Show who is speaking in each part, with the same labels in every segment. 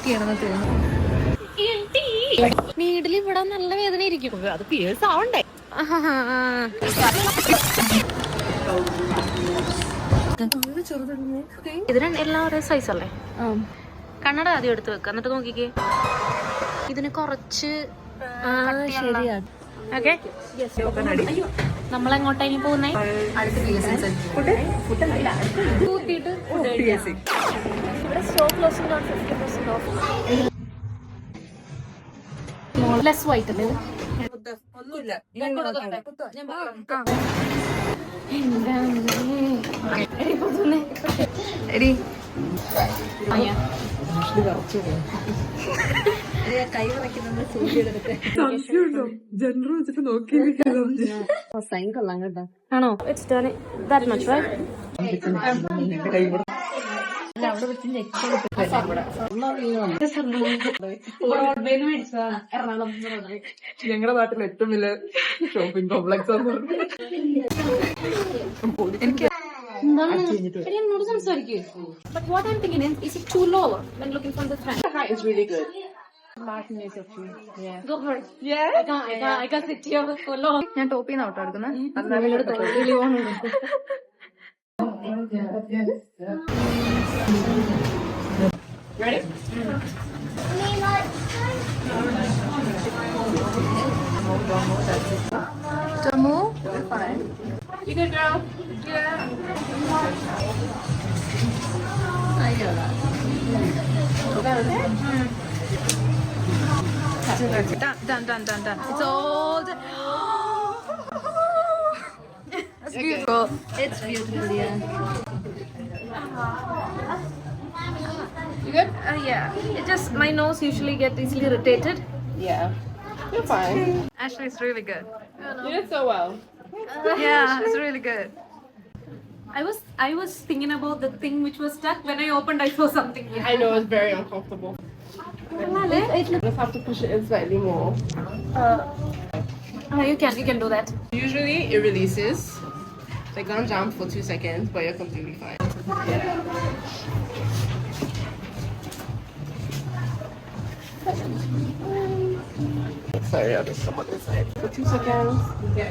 Speaker 1: ചെയ്യണമെന്ന് തോന്നുന്നു.
Speaker 2: നീഡിൽ ഇവിടെ നല്ല വേദന ഇരിക്കും. അത് പിയേഴ്സ് ആവണ്ടേ? ഇതിന് എല്ലാം ഒരേ സൈസ് അല്ലേ? കണ്ണട ആദ്യം എടുത്ത് വെക്ക, എന്നിട്ട് നോക്കിക്കേ. ഇതിന് കുറച്ച് ഓക്കെ. നമ്മളെങ്ങോട്ടേലും പോകുന്നേ? ലെസ് വൈറ്റ് അല്ലേ?
Speaker 1: കൈ വയ്ക്കുന്ന ജനറൽ വെച്ചിട്ട് നോക്കി സൈൻ കൊള്ളാം കേട്ടോ.
Speaker 2: ആണോ? It's done that much right?
Speaker 1: അവിടെ വെച്ച് എറണാകുളം ഞങ്ങളുടെ നാട്ടിൽ ഏറ്റവും വലിയ ഷോപ്പിംഗ് കോംപ്ലക്സ് എനിക്ക്
Speaker 2: എന്നോട് സംസാരിക്കൂ. But what I'm thinking is it too low when looking from the front?
Speaker 1: The height is really good. Martin is up to you. Yeah.
Speaker 2: Go for it.
Speaker 1: Yeah.
Speaker 2: I can't sit here for long.
Speaker 1: ഞാൻ top ചെയ്യുന്ന ഔട്ടോ എടുക്കുന്നത്. Ready? Don't move. You're fine. You good, girl? Yeah. Done. It's all done. That's beautiful. It's beautiful, yeah. You good?
Speaker 2: Yeah. It just, my nose usually gets easily irritated.
Speaker 1: Yeah. You're fine.
Speaker 2: Actually, it's really good.
Speaker 1: You did so well.
Speaker 2: Yeah, it's really good. I was thinking about the thing which was stuck. When I opened, I saw something.
Speaker 1: I know, it's very uncomfortable. Just have to push it in slightly more.
Speaker 2: You can do that.
Speaker 1: Usually it releases. So you're gonna jump for 2 seconds, but you're completely fine. Sorry, I'll just come on this side for 2 seconds. Okay.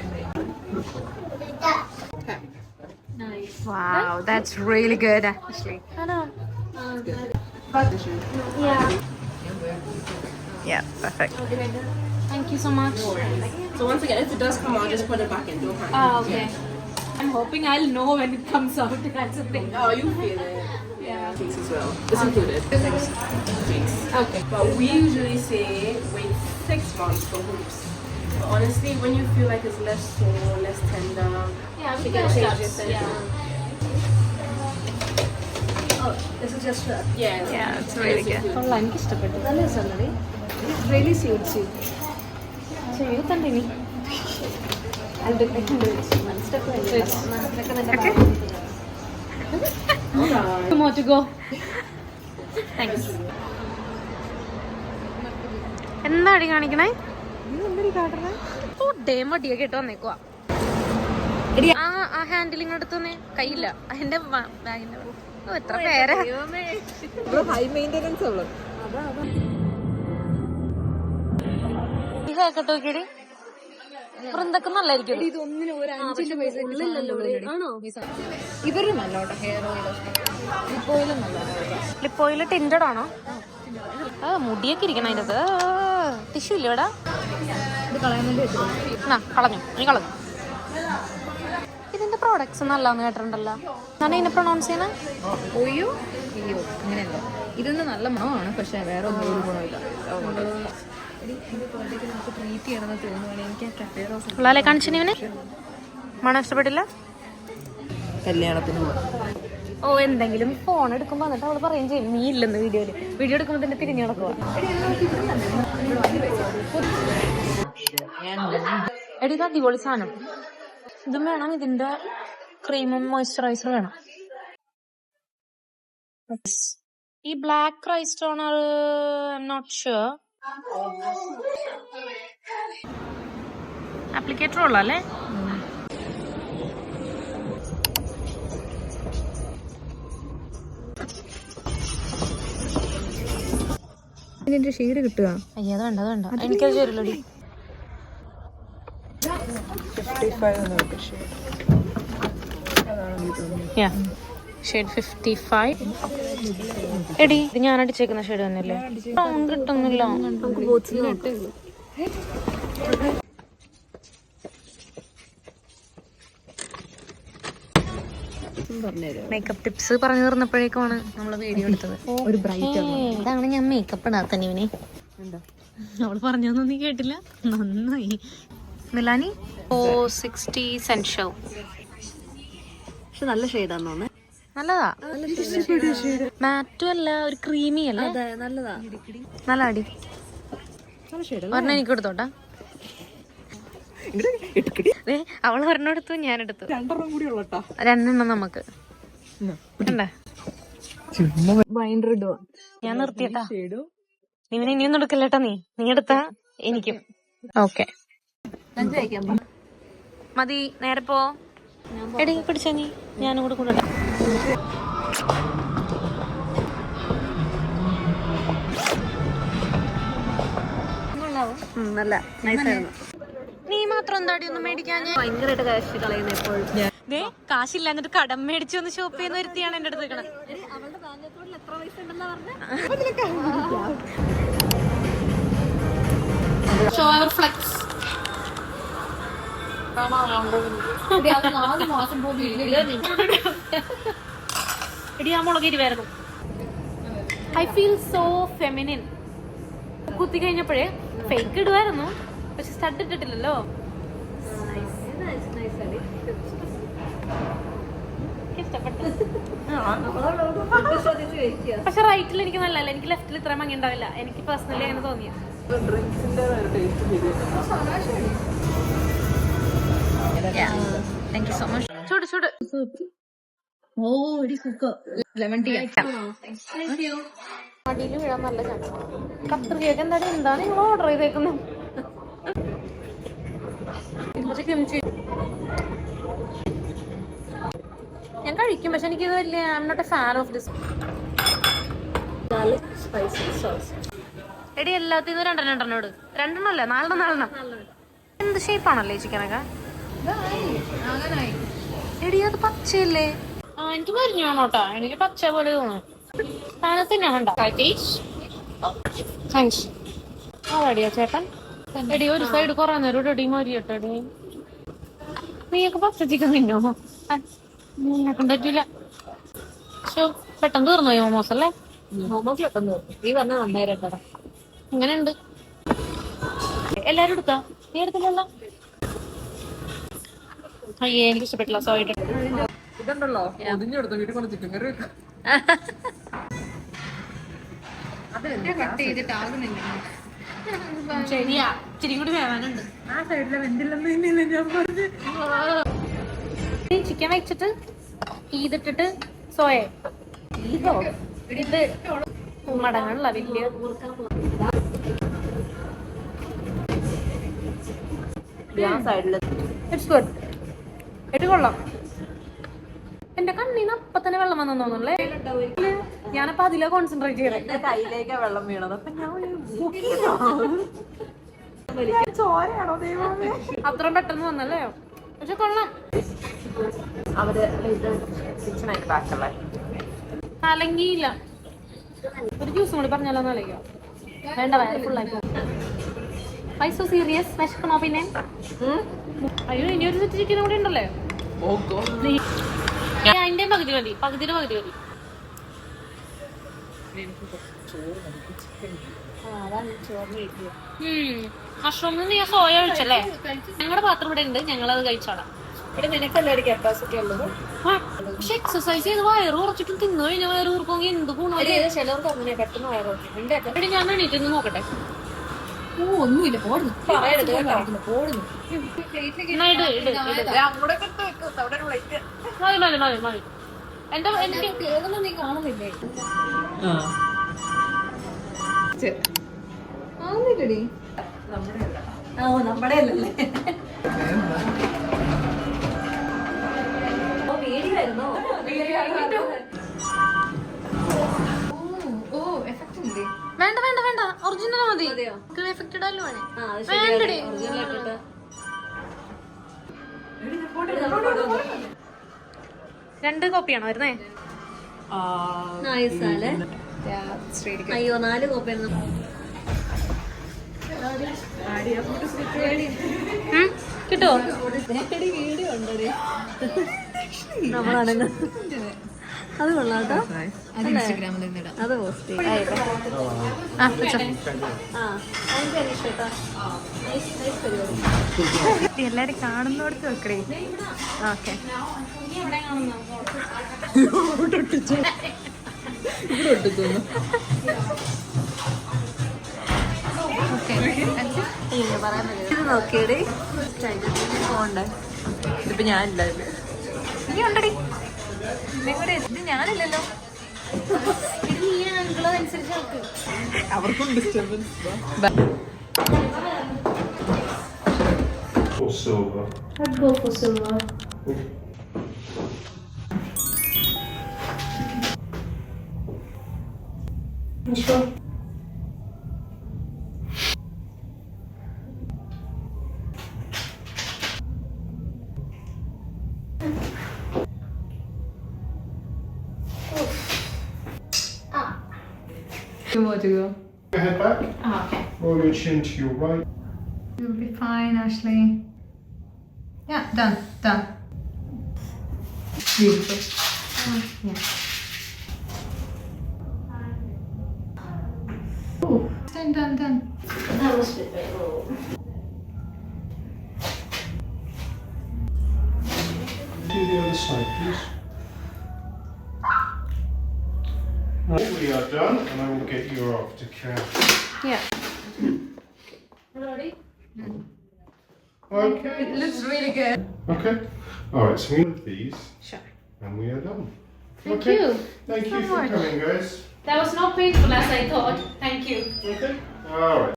Speaker 2: Nice.
Speaker 3: Wow, that's really good actually.
Speaker 2: Yeah.
Speaker 3: Yeah, perfect.
Speaker 2: Thank you so much.
Speaker 1: So once again, if it does come out, just put it back in. Don't panic.
Speaker 2: Okay. I'm hoping I'll know when it comes out. That's the thing.
Speaker 1: Oh, you feel it.
Speaker 2: Yeah.
Speaker 1: Tweaks as well. It's included. Tweaks.
Speaker 2: Okay.
Speaker 1: But we usually say wait 6 months for hoops. But honestly, when you feel like it's less sore, less tender,
Speaker 2: Yeah, we
Speaker 1: you
Speaker 2: can
Speaker 1: can change
Speaker 2: start.
Speaker 1: it.
Speaker 2: Yeah. Oh, this is just
Speaker 1: Yeah,
Speaker 3: Yeah, it's really good.
Speaker 2: കൊള്ളാം, എനിക്ക് ഇഷ്ടപ്പെട്ടു. നല്ല രസമുണ്ടടി. It really suits you. ചെയ്യൂ തന്നെ നീ. I'll do it. One step further. More to go. Thanks.
Speaker 3: എന്താടി കാണിക്കണേ? മടിയൊക്കെ ഇട്ട് വന്നേക്കുവാ. ആ ഹാൻഡിലിങ് എടുത്തോന്നേ. കയ്യില്ല എന്റെ ബാഗിന്റെ. എത്ര പേരാ.
Speaker 1: ഹൈ മെയിൻ്റെനൻസ് ഉള്ളു.
Speaker 3: കേട്ടോ നോക്കിയടി. വൃന്ദൊക്കെ നല്ലായിരിക്കും.
Speaker 1: ഇതൊന്നിനും ഒരു 5 പൈസ
Speaker 2: ആണോ?
Speaker 1: ഇവര് നല്ലോട്ടെ ഹെയർ ഓയിൽ ലിപ്പ് ഓയിലും നല്ലോണം.
Speaker 3: ലിപ്പ് ഓയിൽ ടിൻഡഡ് ആണോ? മുടിയൊക്കെ ഇരിക്കണം അതിൻ്റെ. ടിഷ്യൂ ഇല്ല ഇവിടെ.
Speaker 1: ഇത് കളയാൻ വേണ്ടി വെച്ചത്.
Speaker 3: കളഞ്ഞു. നീ കളഞ്ഞു. ഇതിന്റെ പ്രോഡക്ട്സ് നല്ലാന്ന് കേട്ടിട്ടുണ്ടല്ലോ. ഞാൻ ഇതിനെ പ്രൊണൗൺസ് ചെയ്യണേ
Speaker 1: ഒയ്യോ അയ്യോ അങ്ങനെയല്ല. ഇതൊന്ന് നല്ല മണമാണ്, പക്ഷെ വേറെ ഒന്നും ഒരു ഗുണമില്ല. നമുക്ക് ട്രീറ്റ് ചെയ്യണമെന്ന് തോന്നുവാണെങ്കിൽ എനിക്ക് കഫേ റോസ്
Speaker 3: ഉള്ളാലെ കാണിച്ചിന്. മണം ഇഷ്ടപ്പെട്ടില്ല.
Speaker 1: കല്യാണത്തിന്
Speaker 3: ഓ എന്തെങ്കിലും ഫോൺ എടുക്കുമ്പോൾ എന്നിട്ട് അവള് പറയുകയും ചെയ്യും നീ ഇല്ലെന്ന്. വീഡിയോ എടുക്കുമ്പോൾ തന്നെ തിരിഞ്ഞു നടക്കുക. എടി ഇത് അടിപൊളി സാധനം. ഇതും വേണം, ഇതിന്റെ ക്രീമും മോയ്സ്ചറൈസർ വേണം. ഈ ബ്ലാക്ക് ക്രൈസ്റ്റോണർ നോട്ട് ഷുവർ. ആപ്ലിക്കേറ്റർ ഉള്ള അല്ലേ?
Speaker 2: ഇതിന്റെ ഷെയ്ഡ് കിട്ടുക.
Speaker 3: അയ്യോ അത് വേണ്ട അത് വേണ്ട, എനിക്കത് ചേരില്ലടി. ഷെയ്ഡ് 55. എടി ഇത് ഞാൻ അടിച്ചേക്കുന്ന ഷെയ്ഡ് തന്നെയല്ലേ? സൗണ്ട് കിട്ടുന്നില്ല. മേക്കപ്പ് ടിപ്സ് പറഞ്ഞു തീർന്നപ്പോഴേക്കുമാണ് നമ്മള് വീഡിയോ എടുത്തത്. ഇതാണ് ഞാൻ മേക്കപ്പ് ഇടാത്ത ഇവനെ. അവള് പറഞ്ഞൊന്നും നീ കേട്ടില്ല. നന്നായി. മിലാനി 460 സെൻഷോ.
Speaker 2: പക്ഷെ നല്ല ഷെയ്ഡാന്ന് തോന്നുന്നു.
Speaker 3: നല്ലതാ. മാറ്റും അല്ല, ഒരു ക്രീമി അല്ലേ?
Speaker 2: നല്ലതാ.
Speaker 3: നല്ല അടി. ഒരെണ്ണം എനിക്ക് എടുത്തോട്ടാ. അവള് ഒരെണ്ണം എടുത്തു, ഞാൻ എടുത്തു. 2 നമുക്ക് ഞാൻ നിർത്തിയട്ടാ. ഇവനെ ഇനിയൊന്നും എടുക്കില്ലട്ടാ. നീ എടുത്താ എനിക്കും. ഓക്കെ മതി. നേരെ പോ. എടി പിടിച്ച നീ, ഞാനും കൂടെ കൊണ്ടുവരാം.
Speaker 2: നല്ല നൈസായിരുന്നു.
Speaker 3: നീ മാത്രം എന്താടി ഒന്നും മേടിക്കാൻ?
Speaker 2: ഭയങ്കരമായിട്ട് കാശ് കളയുന്ന എപ്പോഴും.
Speaker 3: കാശില്ലാഞ്ഞിട്ട് കടം മേടിച്ചു വന്ന് ഷോപ്പ് ചെയ്യുന്ന ഒരുത്തിയാണ് എന്റെ അടുത്ത് നിൽക്കണത്.
Speaker 2: അവളുടെ ബാങ്ക് അക്കൗണ്ടിൽ എത്ര പൈസ ഉണ്ടെന്നാ പറഞ്ഞത്?
Speaker 3: ഷോ അവർ ഫ്ലെക്സ്. എടി ആ മുളക് ഇരുവായിരുന്നു. I feel so feminine. കുത്തി കഴിഞ്ഞപ്പോഴേ ഫേക്ക് ഇടുവായിരുന്നു, പക്ഷെ സ്റ്റഡ് ഇട്ടിട്ടില്ലല്ലോ. പക്ഷെ റൈറ്റിൽ എനിക്ക് നല്ലല്ല, എനിക്ക് ലെഫ്റ്റിൽ ഇത്ര ഭംഗി ഉണ്ടാവില്ല. എനിക്ക് പേഴ്സണലി അങ്ങനെ തോന്നിയ. Thank you so much. ചൂട് ചൂട്. മടിയിൽ വീഴാൻ നല്ല ചാൻസ്. കത്തർ കേക്ക് എന്താണ് നിങ്ങൾ ഓർഡർ ചെയ്തേക്കുന്നത്? ഞാൻ കഴിക്കും, പക്ഷെ എനിക്കിത് വലിയ I'm not a fan of this. എടി എല്ലാത്തിനും രണ്ടെണ്ണം ഇട്. 2 അല്ലേ? 4. എന്ത് ഷേപ്പാണല്ലേ ചിക്കനൊക്കെ? എടി അത് പച്ചയല്ലേ? എനിക്ക് മരിഞ്ഞോട്ടാ, എനിക്ക് പച്ച പോലെ തോന്നുന്നു. സാധനത്തിനാണ്ട. താങ്ക്സ്. റെഡിയാ ചേട്ടൻ? എടി ഒരു സൈഡ് കുറെ നേരം എടി മരിയട്ടെടി. നീയൊക്കെ പച്ച ചിക്കൻ തിന്നോ? എന്നെക്കൊണ്ട് പറ്റില്ല. പെട്ടെന്ന് തീർന്നു മോമോസ് അല്ലേ?
Speaker 2: മോമോസ് പെട്ടെന്ന് നീ പറഞ്ഞ നന്നായിട്ടാ.
Speaker 3: ഇങ്ങനെയുണ്ട്. എല്ലാരും എടുത്താ? നീ എടുത്തില്ലല്ലോ? അയ്യേ എനിക്ക് ഇഷ്ടപ്പെട്ടില്ല. സോറി.
Speaker 4: ഇതുണ്ടല്ലോ ഒതിഞ്ഞെടുത്ത വീട്ടിൽ കൊണ്ട് ചിക്കൻ കറി വെക്കാം.
Speaker 3: ശരിയാ, ഇച്ചിരി കൂടി വേവാനുണ്ട്.
Speaker 4: ആ സൈഡിലെ വെന്തില്ലെന്ന് ഞാൻ പറഞ്ഞു.
Speaker 3: ചിക്കൻ വെച്ചിട്ട് ഇതിട്ടിട്ട് സോയ ഇത് മടങ്ങണല്ല വലിയ. It's good. എട്ട് കൊള്ളാം. എന്റെ കണ്ണീന്ന് അപ്പൊ തന്നെ വെള്ളം വന്നു തോന്നുന്നല്ലേ? ഞാനപ്പോ അതിലാ കോൺസെൻട്രേറ്റ് ചെയ്യണേ.
Speaker 2: കയ്യിലേക്കാ വെള്ളം വീണത്. അപ്പൊ
Speaker 4: ചോരയാണോ ദൈവമേ?
Speaker 3: അത്രയും പെട്ടെന്ന് വന്നല്ലേ? പക്ഷെ കൊള്ളാം.
Speaker 2: അവര് കിച്ചണായിട്ട് ബാക്കല്ലേ
Speaker 3: അലങ്കിയില്ല. ഒരു ജ്യൂസും കൂടി പറഞ്ഞാലോ എന്നറിയോ? വേണ്ട, വയറ് ഫുള്ളായി. പൈസ സീരിയസ് വിശക്കണോ? പിന്നെ അയ്യോ ഇനി ഒരു സെറ്റ് ചിക്കനും കൂടി ഉണ്ടല്ലേ? അതിന്റെ പകുതി മതി. പകുതിയുടെ പകുതി മതി. മഷ്റൂമിന് നീ സോയ ഒഴിച്ചല്ലേ? ഞങ്ങളുടെ പാത്രം ഇവിടെ ഉണ്ട്, ഞങ്ങളത് കഴിച്ചോളാം.
Speaker 2: നിനക്കല്ലേ കപ്പാസിറ്റി ഉള്ളത്?
Speaker 3: പക്ഷെ എക്സസൈസ് ചെയ്ത് വയറ് കുറച്ചിട്ടും തിന്നു കഴിഞ്ഞാൽ വയറ് കൂർക്കെങ്കിൽ എന്ത് ഗുണം?
Speaker 2: ചിലർക്ക് അങ്ങനെ പെട്ടെന്ന് വയറ്.
Speaker 3: ഞാൻ എണീറ്റ് നോക്കട്ടെ.
Speaker 2: ഒന്നുമില്ല, പോടുന്നു.
Speaker 3: എന്റെ എനിക്ക്
Speaker 2: നീ കാണുന്നില്ലേ? നമ്മുടെ അല്ലല്ലേ?
Speaker 3: വേണ്ട വേണ്ട വേണ്ട, മതി. എഫക്റ്റഡ് അല്ലോ ആണ്. വേണ്ടടി. രണ്ട് കോപ്പിയാണോ വരുന്നേ?
Speaker 2: അയ്യോ 4 കോപ്പി
Speaker 3: കിട്ടോ?
Speaker 2: വീഡിയോ ഉണ്ടോ നമ്മളാണെങ്കിൽ അത് കൊള്ളാട്ടോ. അത് പോസ്റ്റ്
Speaker 3: എല്ലാരും കാണുന്നോടത്ത് വെക്കണേ. ഓക്കെ
Speaker 2: ഇത് നോക്കിയടി പോണ്ടേ.
Speaker 4: ഇതിപ്പോ ഞാനില്ലായിരുന്നു.
Speaker 3: നീ ഉണ്ടടി. ഇത് ഞാനില്ലല്ലോ.
Speaker 4: അവർക്കും disturbance.
Speaker 5: Or silver.
Speaker 2: I'd go for silver. You sure?
Speaker 3: Two more to go.
Speaker 5: Your head back.
Speaker 3: Okay.
Speaker 5: Roll your chin to your right.
Speaker 3: You'll be fine, Ashley. Yeah, done. Beautiful. Yeah. Done.
Speaker 2: That was a bit low.
Speaker 5: Do the other side, please. Right, we are done, and I will get you off to count.
Speaker 3: Yeah.
Speaker 2: Ready?
Speaker 5: Okay.
Speaker 3: It looks really good.
Speaker 5: Okay. All right. So we have these,
Speaker 3: Sure.
Speaker 5: and we are done.
Speaker 3: Thank
Speaker 5: Okay.
Speaker 3: you.
Speaker 5: Thank you
Speaker 3: so
Speaker 5: for
Speaker 3: much.
Speaker 5: coming, guys.
Speaker 3: That was not painful as I thought. Thank you.
Speaker 5: Okay. All right.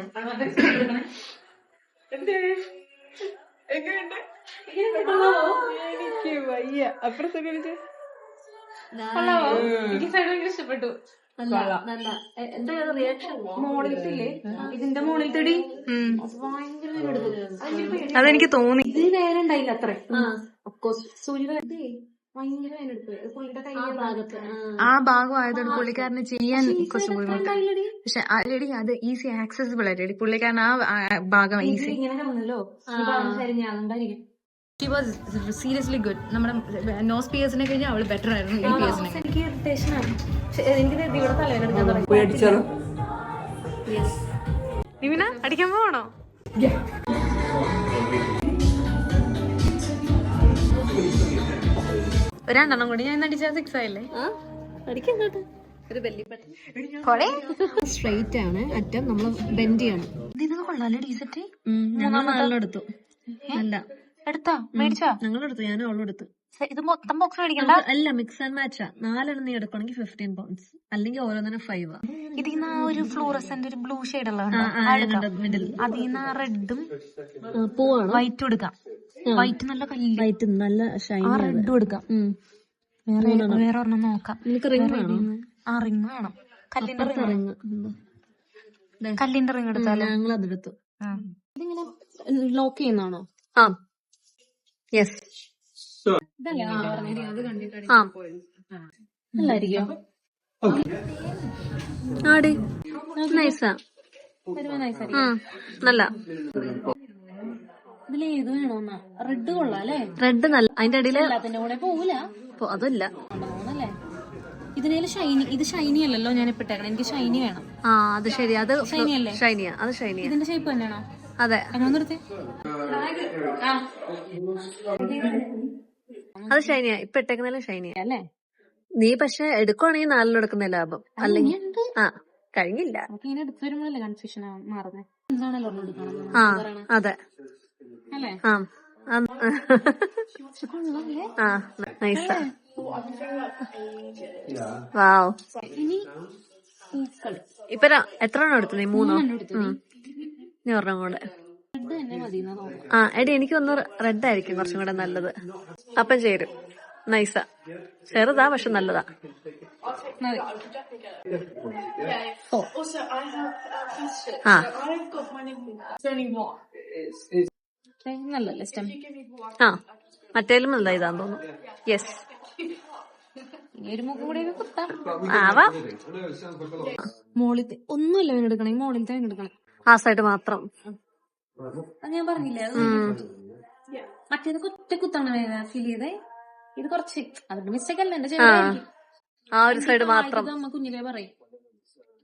Speaker 4: എനിക്ക് വയ്യ. അപ്പുറത്തൊക്കെ
Speaker 3: എനിക്ക് side ഭയങ്കര ഇഷ്ടപ്പെട്ടു.
Speaker 2: നല്ല എന്താ reaction
Speaker 3: മോളിലത്തില്ലേ ഇതിന്റെ മോളിലത്തടി അതെനിക്ക് തോന്നി.
Speaker 2: ഇത് നേരെ ഉണ്ടായില്ല അത്ര അഫ്കോഴ്സ് സൂര്യ ഭയങ്കര
Speaker 3: ആ ഭാഗം ആയതുകൊണ്ട് പുള്ളിക്കാരന് ചെയ്യാൻ കുറച്ചും കൂടി ബുദ്ധിമുട്ട്. പക്ഷെ ലേഡി അത് ഈസി ആക്സസിബിൾ ആയിട്ട് പുള്ളിക്കാരൻ ആ ഭാഗം ഈസി.
Speaker 2: ഇങ്ങനെ കാണുന്നല്ലോ അതുകൊണ്ടായിരിക്കും.
Speaker 3: She was seriously good. നമ്മുടെ നോസ് പിയേഴ്സിനെ കഴിഞ്ഞാൽ അവള് ബെറ്റർ ആയിരുന്നു ഈ പിയേഴ്സിനെ.
Speaker 2: എനിക്ക് ഇറിറ്റേഷൻ ആണ്. എനിക്ക് ഇവിടെ തലവേദന എടുക്കാൻ
Speaker 4: പോയി അടിച്ചാലോ?
Speaker 3: നിവിന അടിക്കാൻ പോകണോ? ഒരെണ്ണം കൂടി ഞാൻ അടിച്ചാൽ 6 ആയില്ലേ?
Speaker 2: അടിക്കോട്ടെ. ഒരു സ്ട്രെയിറ്റ് ആണ് അറ്റം, നമ്മള് ബെൻഡ് ചെയ്യണം.
Speaker 3: ഇതിനൊക്കെ കൊള്ളാല്ലേ ഡീസറ്റ്?
Speaker 2: നാലെടുത്തു. അല്ല
Speaker 3: എടുത്താ മേടിച്ചാ?
Speaker 2: ഞങ്ങളെടുത്തു, ഞാനും അവളും എടുത്തു.
Speaker 3: ഇത് മൊത്തം ബോക്സ് മേടിക്കണ്ട.
Speaker 2: അല്ല, മിക്സ് ആൻഡ് മാച്ചാ. 4 നീ എടുക്കണമെങ്കിൽ 15 pounds, അല്ലെങ്കിൽ ഓരോന്നിനും 5.
Speaker 3: ഇതിന്ന് ഒരു ഫ്ലൂറസെന്റ് ഒരു ബ്ലൂ ഷെയ്ഡ് ഉള്ള
Speaker 2: മിഡിൽ
Speaker 3: അതിന്ന് റെഡും
Speaker 2: പൂവാണ്.
Speaker 3: വൈറ്റും എടുക്കാം. വൈറ്റ് നല്ല കല്ല്,
Speaker 2: വൈറ്റ് നല്ല ഷൈനി.
Speaker 3: റെഡും എടുക്കാം. വേറെ ഒരെണ്ണം നോക്കാം.
Speaker 2: നിനക്ക് റിംഗ് വേണോ?
Speaker 3: ആ റിംഗ് വേണം. കല്ലിന്റെ
Speaker 2: റിംഗ്.
Speaker 3: കല്ലിന്റെ റിംഗ് എടുത്താലോ?
Speaker 2: ഞങ്ങൾ അതെടുത്തു. ഇതിങ്ങനെ ലോക്ക് ചെയ്യുന്നതാണോ?
Speaker 3: ആ യെസ്.
Speaker 2: നല്ലായിരിക്കും. ആടി നൈസാ.
Speaker 3: നല്ല
Speaker 2: ഇതിലേത് വേണോന്നാ? റെഡ് കൊള്ളാം അല്ലേ?
Speaker 3: റെഡ് നല്ല. അതിന്റെ അടിയില്
Speaker 2: എല്ലാത്തിന്റെ കൂടെ പോവില്ല.
Speaker 3: അതല്ല
Speaker 2: ല്ലേ? ഇതിനേല് ഷൈനി. ഇത് ഷൈനി അല്ലല്ലോ ഞാൻ ഇപ്പൊ ഇട്ടേക്കണം. എനിക്ക് ഷൈനി വേണം.
Speaker 3: ആ അത് ശരി. അത്
Speaker 2: ഷൈനി അല്ലേ?
Speaker 3: ഷൈനിയാ. അത് ഷൈനിയാ.
Speaker 2: ഇതിന്റെ ഷേപ്പ് തന്നെയാണോ?
Speaker 3: അതെ
Speaker 2: അങ്ങനത്തെ
Speaker 3: അത് ഷൈനിയാ. ഇപ്പൊ ഇട്ടേക്കുന്നതിലും ഷൈനിയാ
Speaker 2: അല്ലേ?
Speaker 3: നീ പക്ഷെ എടുക്കുവാണെങ്കിൽ 4 എടുക്കുന്ന ലാഭം. അല്ലെങ്കിൽ ആ കഴിഞ്ഞില്ല.
Speaker 2: ഇങ്ങനെ എടുത്തു വരുമ്പോഴല്ലേ കൺഫ്യൂഷൻ മാറുന്നത്. എന്താണല്ലോ എടുക്കണം.
Speaker 3: ആ അതെ
Speaker 2: അല്ലേ?
Speaker 3: ആ നൈസാ. വാവ്.
Speaker 2: ഇനി
Speaker 3: ഇപ്പൊ എത്ര എണ്ണം എടുത്തു നീ? 3 ഇനി ഒരെണ്ണം കൂടെ.
Speaker 2: റെഡ് തന്നെ മതി എന്നാ തോന്നുന്നു.
Speaker 3: ആ എടി എനിക്കൊന്ന് റെഡ് ആയിരിക്കും കുറച്ചും കൂടെ നല്ലത്. അപ്പം ചേരും. നൈസാ. ചെറുതാ പക്ഷെ നല്ലതാ. മതി.
Speaker 1: Yeah. Also, I have a question.
Speaker 3: Ah.
Speaker 1: So I've got money. It's only one.
Speaker 3: നല്ലല്ലേ stem?
Speaker 1: You give me one.
Speaker 3: ആ മറ്റേലും നല്ല ഇതാന്ന് തോന്നുന്നു. യെസ്, ഇനി ഒരു മുഖം കൂടെ കുത്താം. ആവാ. മോളിത്തെ ഒന്നുമില്ല വേന എടുക്കണേ, മോളിലത്തെ വേന എടുക്കണം. ആ സൈഡ് മാത്രം. അത് ഞാൻ പറഞ്ഞില്ലേ, മറ്റേത് കുറ്റ കുത്താണ് വേന ഫീൽ ചെയ്തേ. ഇത് കുറച്ച് അതിന്റെ മിസ്റ്റേക്ക് അല്ല, എന്റെ ചെറിയ ആ ഒരു സൈഡ് മാത്രം. അമ്മ കുഞ്ഞിലേ പറയും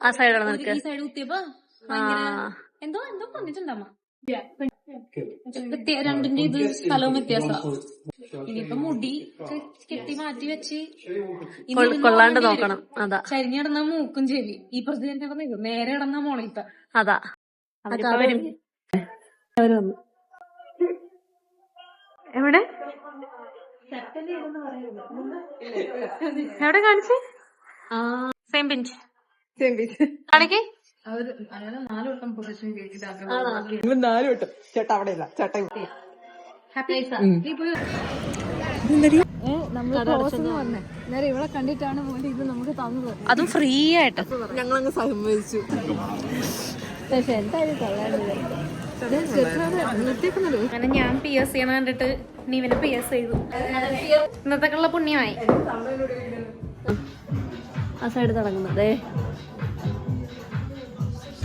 Speaker 3: ആ സൈഡാണ് നിനക്ക്. ഈ സൈഡ് കുത്തിയപ്പോ എന്തോ എന്തോ പറഞ്ഞിട്ടുണ്ടമ്മ. രണ്ടിന്റെ ഇത് സ്ഥലവും വ്യത്യാസം. ഇനിയിപ്പൊ മുടി കെട്ടി മാറ്റി വെച്ച് കൊള്ളാണ്ട് നോക്കണം. അതാ ചരിഞ്ഞ് കിടന്ന മൂക്കും ചെവി ഈ പ്രസിഡന്റ് കിടന്നു, നേരെ കിടന്ന മോളിത്ത. അതാ അവര് വന്നു. എവിടെ എവിടെ കാണിച്ചേ? സെയിം പിഞ്ച് കാണിക്കേ.
Speaker 4: ചേട്ടാ അവിടെ ഇല്ല, ചേട്ടാ
Speaker 2: ഇവിടെ കണ്ടിട്ടാണ് പോലെ ഇത് നമുക്ക് തന്നത്.
Speaker 3: അതും ഫ്രീ ആയിട്ട്
Speaker 4: ഞങ്ങളങ്ങ് സമ്മതിച്ചു.
Speaker 2: പക്ഷെ എന്തായാലും
Speaker 3: അങ്ങനെ ഞാൻ PS ചെയ്യണ കണ്ടിട്ട് നീവിനെ PS ചെയ്തു. ഇന്നത്തേക്കുള്ള പുണ്യമായി.
Speaker 2: ആ സൈഡ് തുടങ്ങുന്നതേ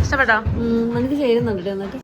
Speaker 3: ഇഷ്ടപ്പെട്ടോ?
Speaker 2: നമുക്ക് ചേരുന്നുണ്ട് എന്നിട്ട്